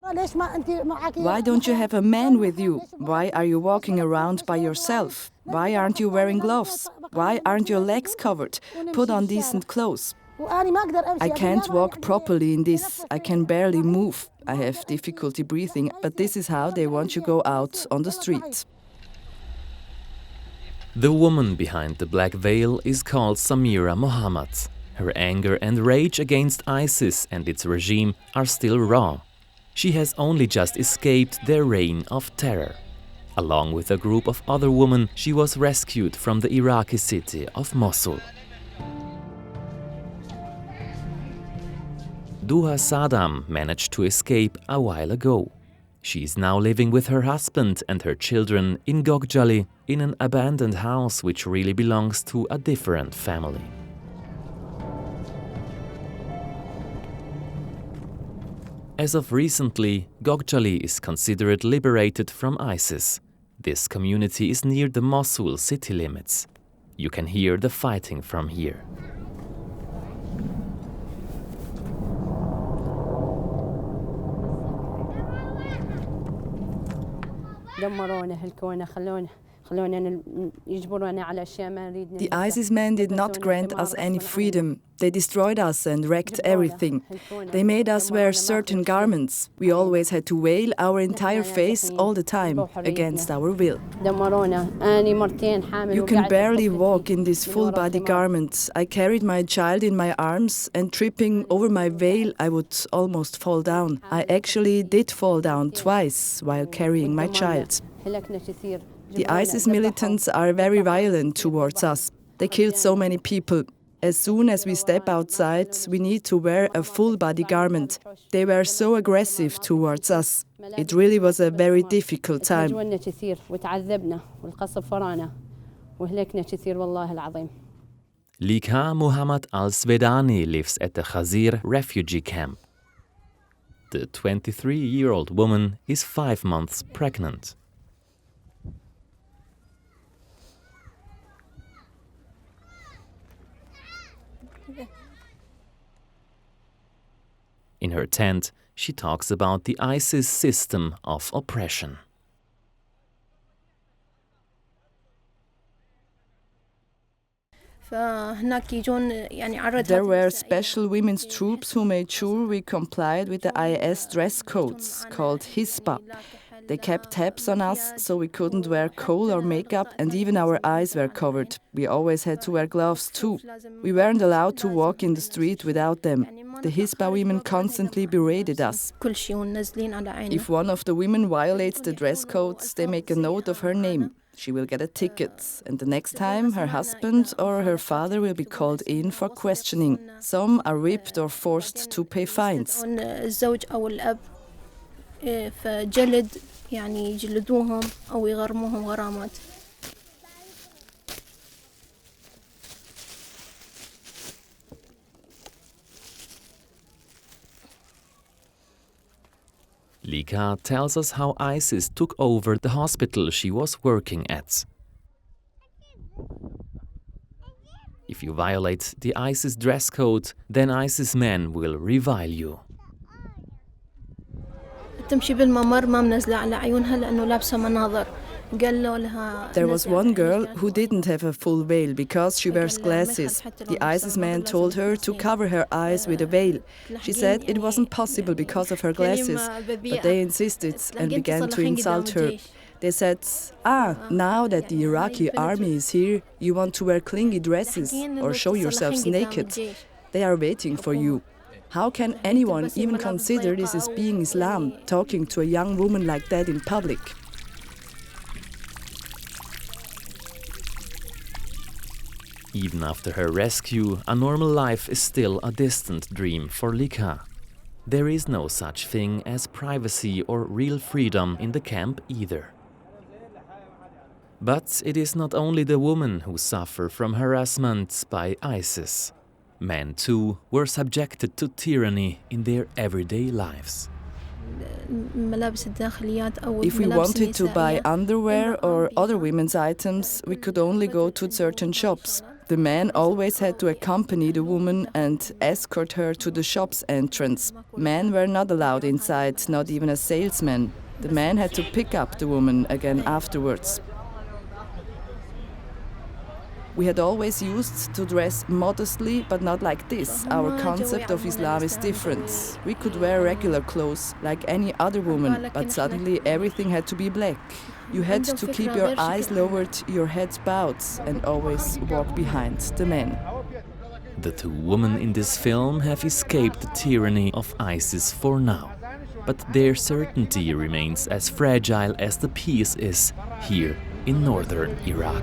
Why don't you have a man with you? Why are you walking around by yourself? Why aren't you wearing gloves? Why aren't your legs covered? Put on decent clothes. I can't walk properly in this. I can barely move. I have difficulty breathing, but this is how they want you to go out on the street. The woman behind the black veil is called Samira Mohammad. Her anger and rage against ISIS and its regime are still raw. She has only just escaped their reign of terror. Along with a group of other women, she was rescued from the Iraqi city of Mosul. Duha Saddam managed to escape a while ago. She is now living with her husband and her children in Gogjali, in an abandoned house which really belongs to a different family. As of recently, Gogjali is considered liberated from ISIS. This community is near the Mosul city limits. You can hear the fighting from here. The ISIS men did not grant us any freedom. They destroyed us and wrecked everything. They made us wear certain garments. We always had to veil our entire face all the time, against our will. You can barely walk in this full-body garment. I carried my child in my arms, and tripping over my veil, I would almost fall down. I actually did fall down twice while carrying my child. The ISIS militants are very violent towards us. They killed so many people. As soon as we step outside, we need to wear a full-body garment. They were so aggressive towards us. It really was a very difficult time. Likha Muhammad al-Svedani lives at the Khazir refugee camp. The 23-year-old woman is 5 months pregnant. In her tent, she talks about the ISIS system of oppression. There were special women's troops who made sure we complied with the IS dress codes, called Hisba. They kept tabs on us, so we couldn't wear kohl or makeup, and even our eyes were covered. We always had to wear gloves too. We weren't allowed to walk in the street without them. The Hisba women constantly berated us. If one of the women violates the dress codes, they make a note of her name. She will get a ticket, and the next time her husband or her father will be called in for questioning. Some are whipped or forced to pay fines. يجلدوهم أو يغرموهم غرامات. Likha tells us how ISIS took over the hospital she was working at. If you violate the ISIS dress code, then ISIS men will revile you. تمشي بالممر ما منزلة على عيونها لأنه لابسة مناظر. There was one girl who didn't have a full veil because she wears glasses. The ISIS man told her to cover her eyes with a veil. She said it wasn't possible because of her glasses, but they insisted and began to insult her. They said, now that the Iraqi army is here, you want to wear clingy dresses or show yourselves naked. They are waiting for you. How can anyone even consider this as being Islam, talking to a young woman like that in public? Even after her rescue, a normal life is still a distant dream for Likha. There is no such thing as privacy or real freedom in the camp either. But it is not only the women who suffer from harassment by ISIS. Men too were subjected to tyranny in their everyday lives. If we wanted to buy underwear or other women's items, we could only go to certain shops. The man always had to accompany the woman and escort her to the shop's entrance. Men were not allowed inside, not even a salesman. The man had to pick up the woman again afterwards. We had always used to dress modestly, but not like this. Our concept of Islam is different. We could wear regular clothes like any other woman, but suddenly everything had to be black. You had to keep your eyes lowered, your head bowed, and always walk behind the men. The two women in this film have escaped the tyranny of ISIS for now. But their certainty remains as fragile as the peace is here in northern Iraq.